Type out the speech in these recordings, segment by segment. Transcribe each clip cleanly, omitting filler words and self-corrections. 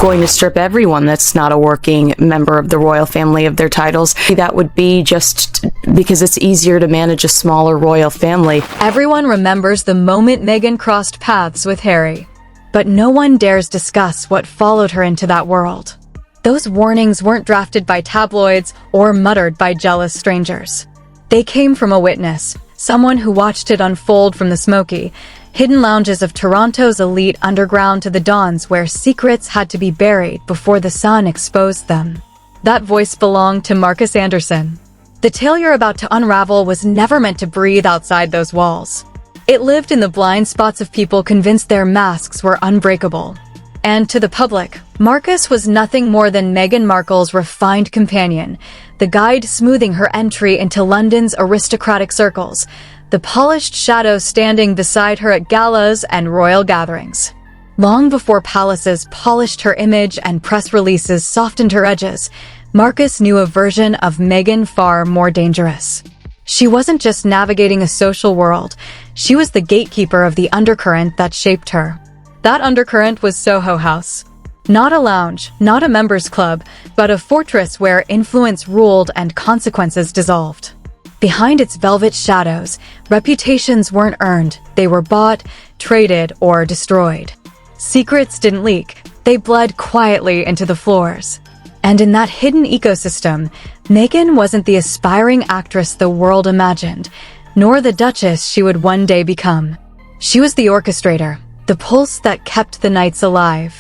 going to strip everyone that's not a working member of the royal family of their titles. That would be just because it's easier to manage a smaller royal family. Everyone remembers the moment Meghan crossed paths with Harry, but no one dares discuss what followed her into that world. Those warnings weren't drafted by tabloids or muttered by jealous strangers. They came from a witness, someone who watched it unfold from the smoky, hidden lounges of Toronto's elite underground to the dawns where secrets had to be buried before the sun exposed them. That voice belonged to Marcus Anderson. The tale you're about to unravel was never meant to breathe outside those walls. It lived in the blind spots of people convinced their masks were unbreakable. And to the public, Marcus was nothing more than Meghan Markle's refined companion, the guide smoothing her entry into London's aristocratic circles, the polished shadow standing beside her at galas and royal gatherings. Long before palaces polished her image and press releases softened her edges, Marcus knew a version of Meghan far more dangerous. She wasn't just navigating a social world, she was the gatekeeper of the undercurrent that shaped her. That undercurrent was Soho House. Not a lounge, not a members' club, but a fortress where influence ruled and consequences dissolved. Behind its velvet shadows, reputations weren't earned, they were bought, traded, or destroyed. Secrets didn't leak, they bled quietly into the floors. And in that hidden ecosystem, Meghan wasn't the aspiring actress the world imagined, nor the duchess she would one day become. She was the orchestrator, the pulse that kept the nights alive.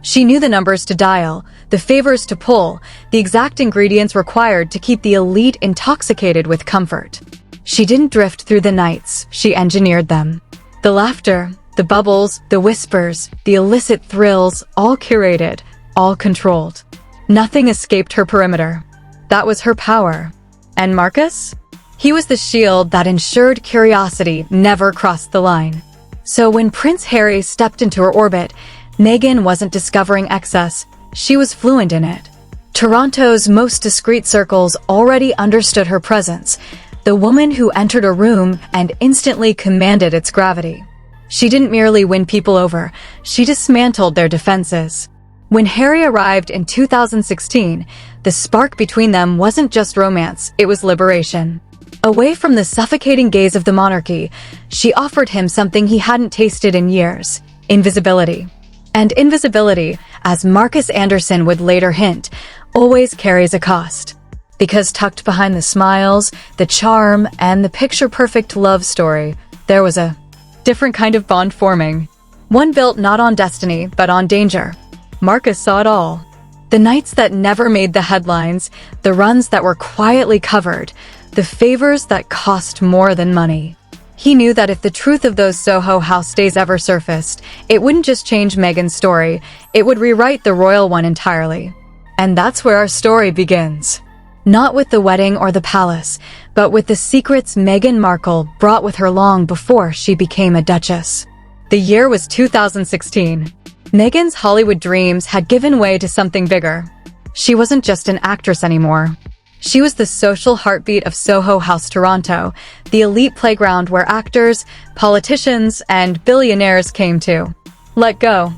She knew the numbers to dial, the favors to pull, the exact ingredients required to keep the elite intoxicated with comfort. She didn't drift through the nights, she engineered them. The laughter, the bubbles, the whispers, the illicit thrills, all curated, all controlled. Nothing escaped her perimeter. That was her power. And Marcus? He was the shield that ensured curiosity never crossed the line. So when Prince Harry stepped into her orbit, Meghan wasn't discovering excess, she was fluent in it. Toronto's most discreet circles already understood her presence, the woman who entered a room and instantly commanded its gravity. She didn't merely win people over, she dismantled their defenses. When Harry arrived in 2016, the spark between them wasn't just romance, it was liberation. Away from the suffocating gaze of the monarchy, she offered him something he hadn't tasted in years: invisibility. And invisibility, as Marcus Anderson would later hint, always carries a cost. Because tucked behind the smiles, the charm, and the picture-perfect love story, there was a different kind of bond forming. One built not on destiny, but on danger. Marcus saw it all. The nights that never made the headlines, the runs that were quietly covered, the favors that cost more than money. He knew that if the truth of those Soho House days ever surfaced, it wouldn't just change Meghan's story, it would rewrite the royal one entirely. And that's where our story begins. Not with the wedding or the palace, but with the secrets Meghan Markle brought with her long before she became a duchess. The year was 2016. Meghan's Hollywood dreams had given way to something bigger. She wasn't just an actress anymore. She was the social heartbeat of Soho House Toronto, the elite playground where actors, politicians, and billionaires came to. Let go.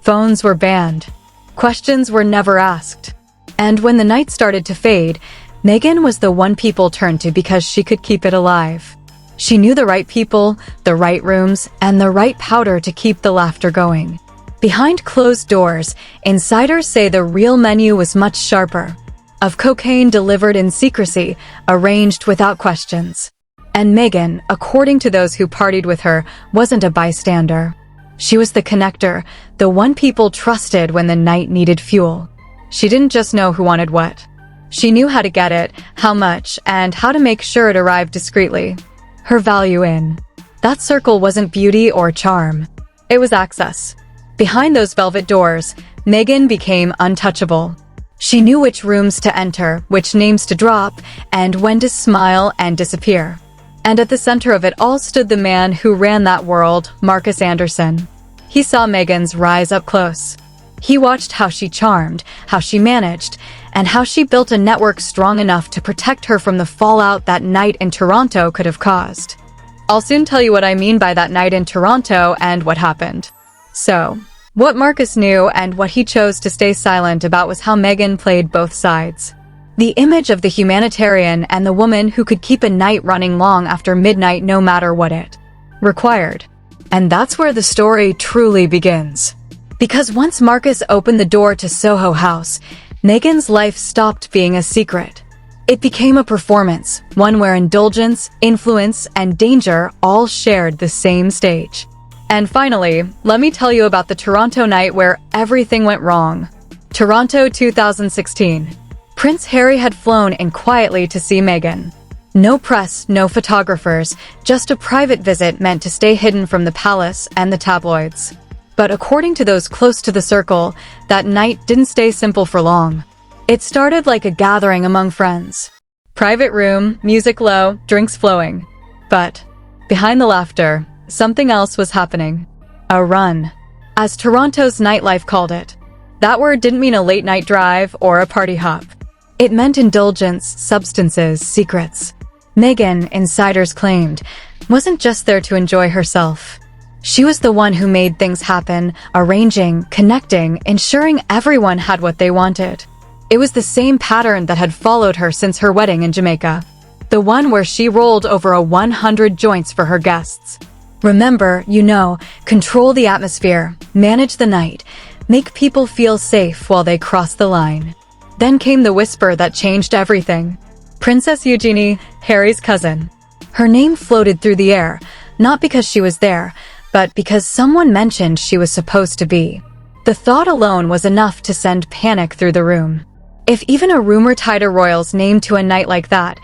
Phones were banned. Questions were never asked. And when the night started to fade, Meghan was the one people turned to because she could keep it alive. She knew the right people, the right rooms, and the right powder to keep the laughter going. Behind closed doors, insiders say the real menu was much sharper. Of cocaine delivered in secrecy, arranged without questions. And Meghan, according to those who partied with her, wasn't a bystander. She was the connector, the one people trusted when the night needed fuel. She didn't just know who wanted what. She knew how to get it, how much, and how to make sure it arrived discreetly. Her value in that circle wasn't beauty or charm. It was access. Behind those velvet doors, Meghan became untouchable. She knew which rooms to enter, which names to drop, and when to smile and disappear. And at the center of it all stood the man who ran that world, Marcus Anderson. He saw Meghan's rise up close. He watched how she charmed, how she managed, and how she built a network strong enough to protect her from the fallout that night in Toronto could have caused. I'll soon tell you what I mean by that night in Toronto and what happened. So, What Marcus knew and what he chose to stay silent about was how Meghan played both sides. The image of the humanitarian and the woman who could keep a night running long after midnight no matter what it required. And that's where the story truly begins. Because once Marcus opened the door to Soho House, Meghan's life stopped being a secret. It became a performance, one where indulgence, influence, and danger all shared the same stage. And finally, let me tell you about the Toronto night where everything went wrong. Toronto 2016. Prince Harry had flown in quietly to see Meghan. No press, no photographers, just a private visit meant to stay hidden from the palace and the tabloids. But according to those close to the circle, that night didn't stay simple for long. It started like a gathering among friends. Private room, music low, drinks flowing. But behind the laughter, something else was happening. A run, as Toronto's nightlife called it. That word didn't mean a late-night drive or a party hop. It meant indulgence, substances, secrets. Meghan, insiders claimed, wasn't just there to enjoy herself. She was the one who made things happen, arranging, connecting, ensuring everyone had what they wanted. It was the same pattern that had followed her since her wedding in Jamaica. The one where she rolled over 100 joints for her guests. Remember, control the atmosphere, manage the night, make people feel safe while they cross the line. Then came the whisper that changed everything. Princess Eugenie, Harry's cousin. Her name floated through the air, not because she was there, but because someone mentioned she was supposed to be. The thought alone was enough to send panic through the room. If even a rumor tied a royal's name to a night like that,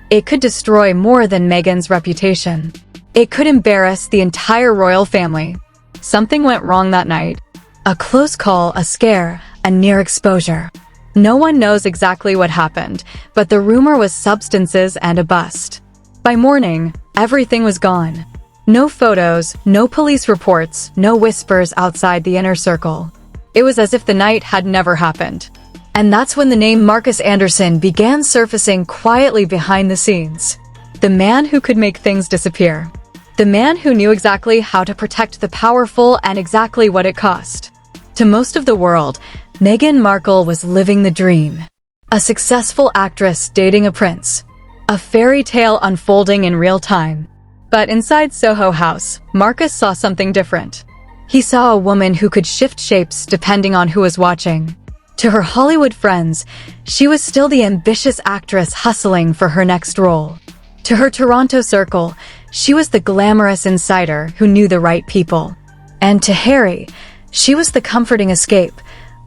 it could destroy more than Meghan's reputation. It could embarrass the entire royal family. Something went wrong that night. A close call, a scare, a near exposure. No one knows exactly what happened, but the rumor was substances and a bust. By morning, everything was gone. No photos, no police reports, no whispers outside the inner circle. It was as if the night had never happened. And that's when the name Marcus Anderson began surfacing quietly behind the scenes. The man who could make things disappear. The man who knew exactly how to protect the powerful and exactly what it cost. To most of the world, Meghan Markle was living the dream. A successful actress dating a prince. A fairy tale unfolding in real time. But inside Soho House, Marcus saw something different. He saw a woman who could shift shapes depending on who was watching. To her Hollywood friends, she was still the ambitious actress hustling for her next role. To her Toronto circle, she was the glamorous insider who knew the right people. And to Harry, she was the comforting escape,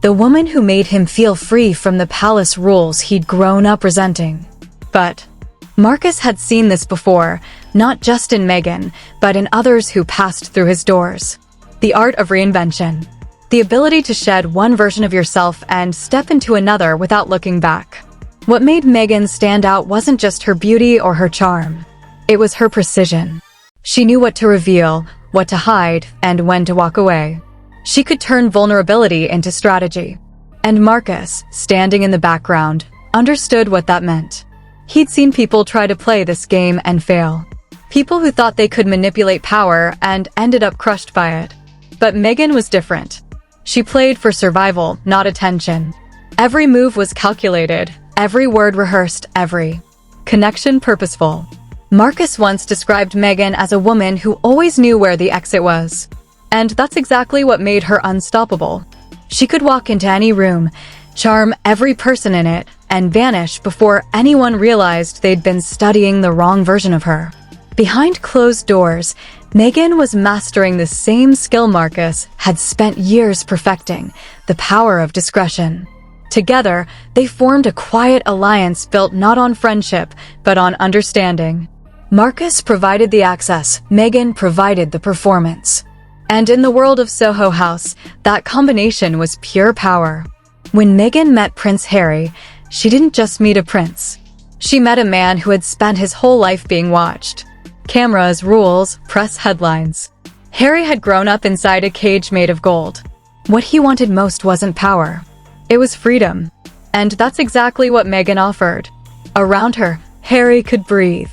the woman who made him feel free from the palace rules he'd grown up resenting. But Marcus had seen this before, not just in Meghan, but in others who passed through his doors. The art of reinvention. The ability to shed one version of yourself and step into another without looking back. What made Meghan stand out wasn't just her beauty or her charm. It was her precision. She knew what to reveal, what to hide, and when to walk away. She could turn vulnerability into strategy. And Marcus, standing in the background, understood what that meant. He'd seen people try to play this game and fail. People who thought they could manipulate power and ended up crushed by it. But Meghan was different. She played for survival, not attention. Every move was calculated, every word rehearsed, every connection purposeful. Marcus once described Meghan as a woman who always knew where the exit was. And that's exactly what made her unstoppable. She could walk into any room, charm every person in it, and vanish before anyone realized they'd been studying the wrong version of her. Behind closed doors, Meghan was mastering the same skill Marcus had spent years perfecting, the power of discretion. Together, they formed a quiet alliance built not on friendship, but on understanding. Marcus provided the access, Meghan provided the performance. And in the world of Soho House, that combination was pure power. When Meghan met Prince Harry, she didn't just meet a prince. She met a man who had spent his whole life being watched. Cameras, rules, press headlines. Harry had grown up inside a cage made of gold. What he wanted most wasn't power. It was freedom. And that's exactly what Meghan offered. Around her, Harry could breathe.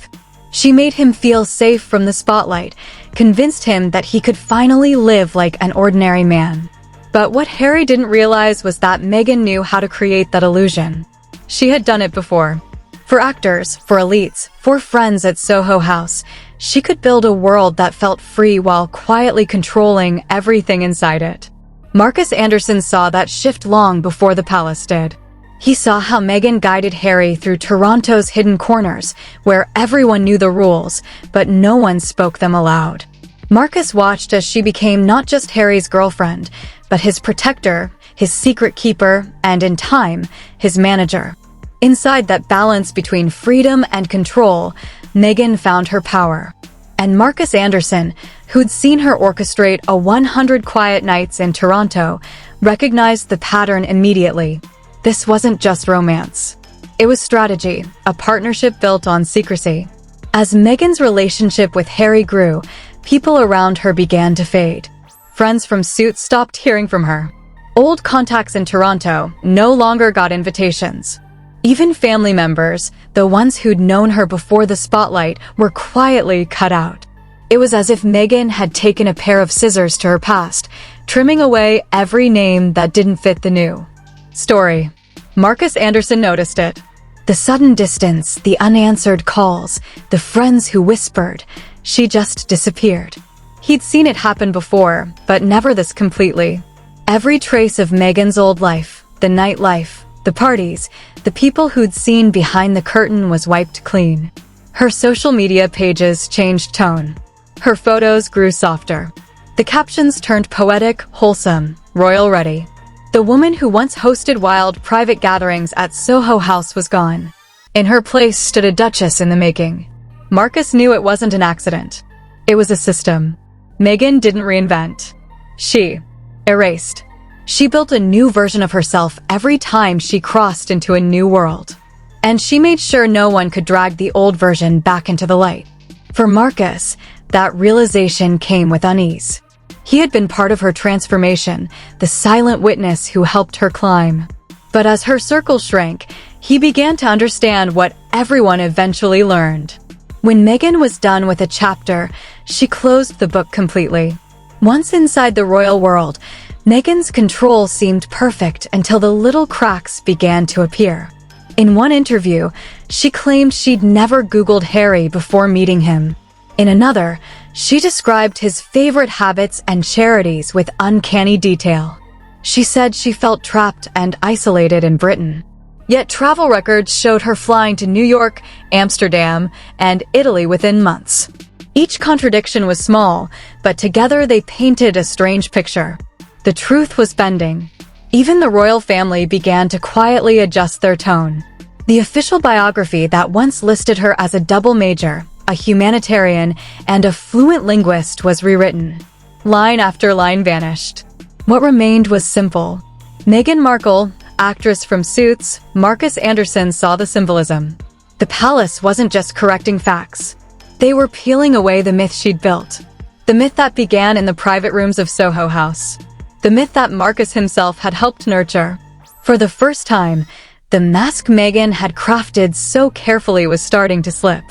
She made him feel safe from the spotlight, convinced him that he could finally live like an ordinary man. But what Harry didn't realize was that Meghan knew how to create that illusion. She had done it before. For actors, for elites, for friends at Soho House, she could build a world that felt free while quietly controlling everything inside it. Marcus Anderson saw that shift long before the palace did. He saw how Meghan guided Harry through Toronto's hidden corners, where everyone knew the rules, but no one spoke them aloud. Marcus watched as she became not just Harry's girlfriend, but his protector, his secret keeper, and in time, his manager. Inside that balance between freedom and control, Meghan found her power. And Marcus Anderson, who'd seen her orchestrate a 100 quiet nights in Toronto, recognized the pattern immediately. This wasn't just romance. It was strategy, a partnership built on secrecy. As Meghan's relationship with Harry grew, people around her began to fade. Friends from Suits stopped hearing from her. Old contacts in Toronto no longer got invitations. Even family members, the ones who'd known her before the spotlight, were quietly cut out. It was as if Meghan had taken a pair of scissors to her past, trimming away every name that didn't fit the new story. Marcus Anderson noticed it. The sudden distance, the unanswered calls, the friends who whispered, she just disappeared. He'd seen it happen before, but never this completely. Every trace of Meghan's old life, the nightlife, the parties, the people who'd seen behind the curtain was wiped clean. Her social media pages changed tone. Her photos grew softer. The captions turned poetic, wholesome, royal ready. The woman who once hosted wild, private gatherings at Soho House was gone. In her place stood a duchess in the making. Marcus knew it wasn't an accident. It was a system. Meghan didn't reinvent. She erased. She built a new version of herself every time she crossed into a new world. And she made sure no one could drag the old version back into the light. For Marcus, that realization came with unease. He had been part of her transformation, the silent witness who helped her climb. But as her circle shrank, he began to understand what everyone eventually learned. When Meghan was done with a chapter, she closed the book completely. Once inside the royal world, Meghan's control seemed perfect until the little cracks began to appear. In one interview, she claimed she'd never Googled Harry before meeting him. In another, she described his favorite habits and charities with uncanny detail. She said she felt trapped and isolated in Britain. Yet travel records showed her flying to New York, Amsterdam, and Italy within months. Each contradiction was small, but together they painted a strange picture. The truth was bending. Even the royal family began to quietly adjust their tone. The official biography that once listed her as a double major, a humanitarian, and a fluent linguist was rewritten. Line after line vanished. What remained was simple. Meghan Markle, actress from Suits, Marcus Anderson saw the symbolism. The palace wasn't just correcting facts. They were peeling away the myth she'd built. The myth that began in the private rooms of Soho House. The myth that Marcus himself had helped nurture. For the first time, the mask Meghan had crafted so carefully was starting to slip.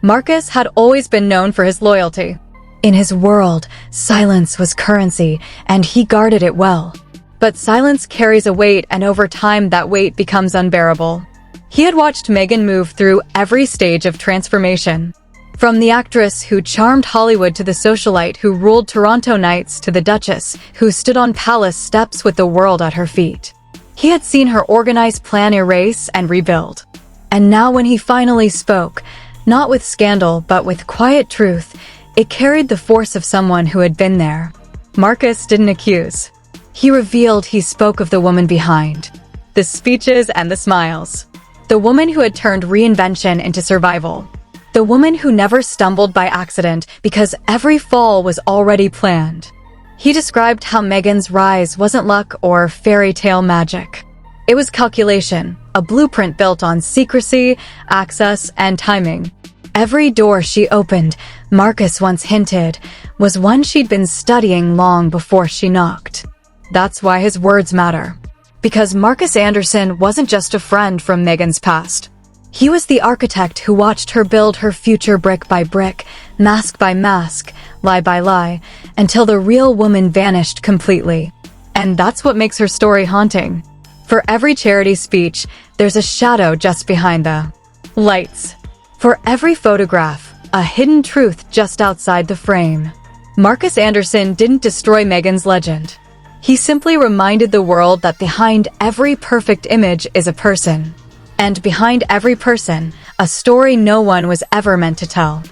Marcus had always been known for his loyalty. In his world, silence was currency, and he guarded it well. But silence carries a weight, and over time that weight becomes unbearable. He had watched Meghan move through every stage of transformation. From the actress who charmed Hollywood to the socialite who ruled Toronto nights to the duchess who stood on palace steps with the world at her feet. He had seen her organize, plan, erase, and rebuild. And now when he finally spoke, not with scandal but with quiet truth, it carried the force of someone who had been there. Marcus didn't accuse. He revealed. He spoke of the woman behind. The speeches and the smiles. The woman who had turned reinvention into survival. The woman who never stumbled by accident because every fall was already planned. He described how Meghan's rise wasn't luck or fairy tale magic. It was calculation, a blueprint built on secrecy, access, and timing. Every door she opened, Marcus once hinted, was one she'd been studying long before she knocked. That's why his words matter. Because Marcus Anderson wasn't just a friend from Meghan's past. He was the architect who watched her build her future brick by brick, mask by mask, lie by lie, until the real woman vanished completely. And And that's what makes her story haunting. For every charity speech, there's a shadow just behind the lights. For every photograph, a hidden truth just outside the frame. Marcus Anderson didn't destroy Meghan's legend. He simply reminded the world that behind every perfect image is a person. And behind every person, a story no one was ever meant to tell.